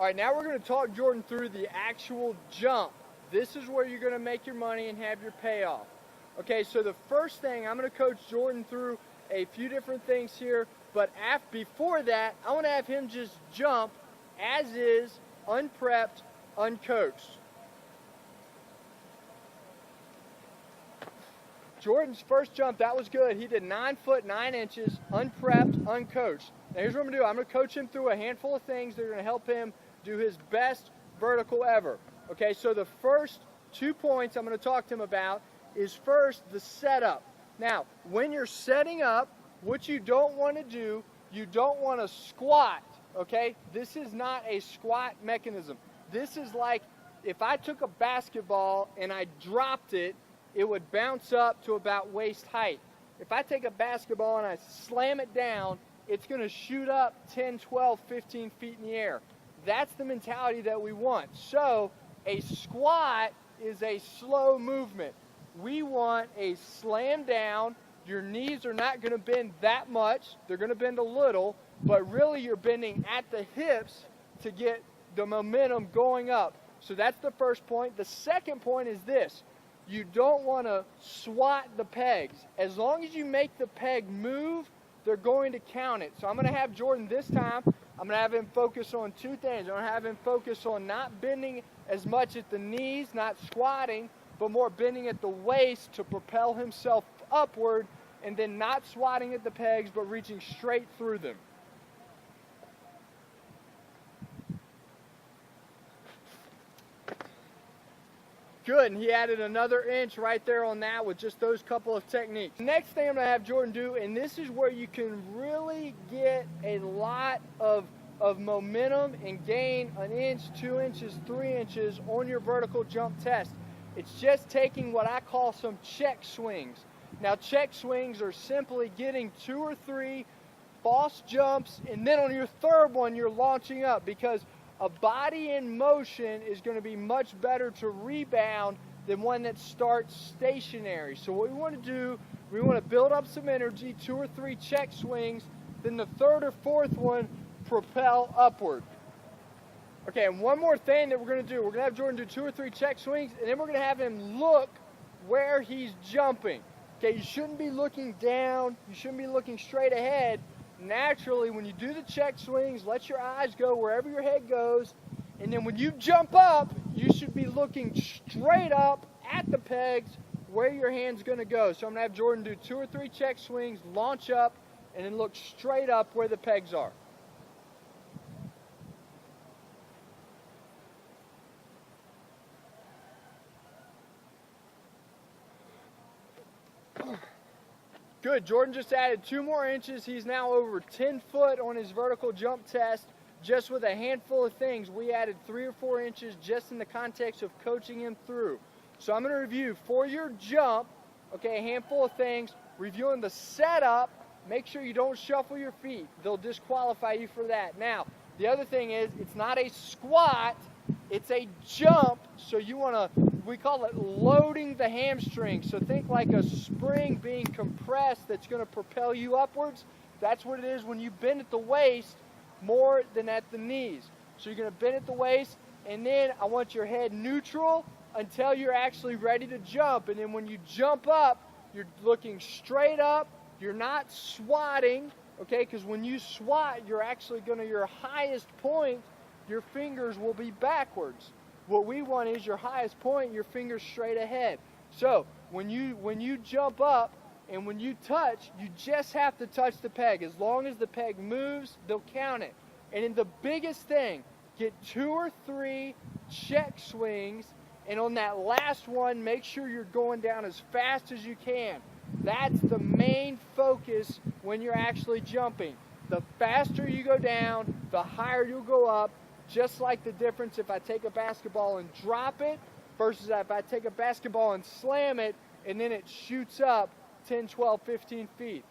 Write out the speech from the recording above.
All right, now we're going to talk Jordan through the actual jump. This is where you're going to make your money and have your payoff. Okay, so the first thing, I'm going to coach Jordan through a few different things here, but before that, I want to have him just jump as is, unprepped, uncoached. Jordan's first jump, that was good. He did 9 foot 9 inches, unprepped, uncoached. Now here's what I'm going to do. I'm going to coach him through a handful of things that are going to help him do his best vertical ever. Okay, so the first 2 points I'm going to talk to him about is first the setup. Now, when you're setting up, what you don't want to do, you don't want to squat, okay? This is not a squat mechanism. This is like if I took a basketball and I dropped it, it would bounce up to about waist height. If I take a basketball and I slam it down, it's going to shoot up 10, 12, 15 feet in the air. That's the mentality that we want. So a squat is a slow movement. We want a slam down. Your knees are not going to bend that much. They're going to bend a little, but really you're bending at the hips to get the momentum going up. So that's the first point. The second point is this. You don't want to swat the pegs. As long as you make the peg move, they're going to count it. So I'm going to have Jordan this time, I'm going to have him focus on 2 things. I'm going to have him focus on not bending as much at the knees, not squatting, but more bending at the waist to propel himself upward, and then not swatting at the pegs, but reaching straight through them. Good, and he added another inch right there on that with just those couple of techniques. Next thing I'm going to have Jordan do, and this is where you can really get a lot of momentum and gain an inch, 2 inches, 3 inches on your vertical jump test. It's just taking what I call some check swings. Now, check swings are simply getting 2 or 3 false jumps, and then on your third one, you're launching up, because a body in motion is going to be much better to rebound than one that starts stationary. So what we want to do, we want to build up some energy, 2 or 3 check swings, then the third or fourth one, propel upward. Okay, and one more thing that we're going to do, we're going to have Jordan do 2 or 3 check swings, and then we're going to have him look where he's jumping. Okay, you shouldn't be looking down, you shouldn't be looking straight ahead. Naturally, when you do the check swings, let your eyes go wherever your head goes, and then when you jump up, you should be looking straight up at the pegs where your hand's going to go. So I'm going to have Jordan do 2 or 3 check swings, launch up, and then look straight up where the pegs are. Good, Jordan just added 2 more inches. He's now over 10 foot on his vertical jump test, just with a handful of things. We added 3 or 4 inches just in the context of coaching him through. So I'm going to review for your jump, okay, a handful of things, reviewing the setup. Make sure you don't shuffle your feet. They'll disqualify you for that. Now, the other thing is, it's not a squat, it's a jump, so you want to, we call it loading the hamstring. So think like a spring being compressed that's going to propel you upwards. That's what it is when you bend at the waist more than at the knees. So you're going to bend at the waist, and then I want your head neutral until you're actually ready to jump. And then when you jump up, you're looking straight up. You're not swatting, okay? Because when you swat, you're actually going to, your highest point, your fingers will be backwards. What we want is your highest point, your fingers straight ahead. So when you jump up and when you touch, you just have to touch the peg. As long as the peg moves, they'll count it. And then the biggest thing, get 2 or 3 check swings, and on that last one, make sure you're going down as fast as you can. That's the main focus when you're actually jumping. The faster you go down, the higher you'll go up. Just like the difference if I take a basketball and drop it versus if I take a basketball and slam it and then it shoots up 10, 12, 15 feet.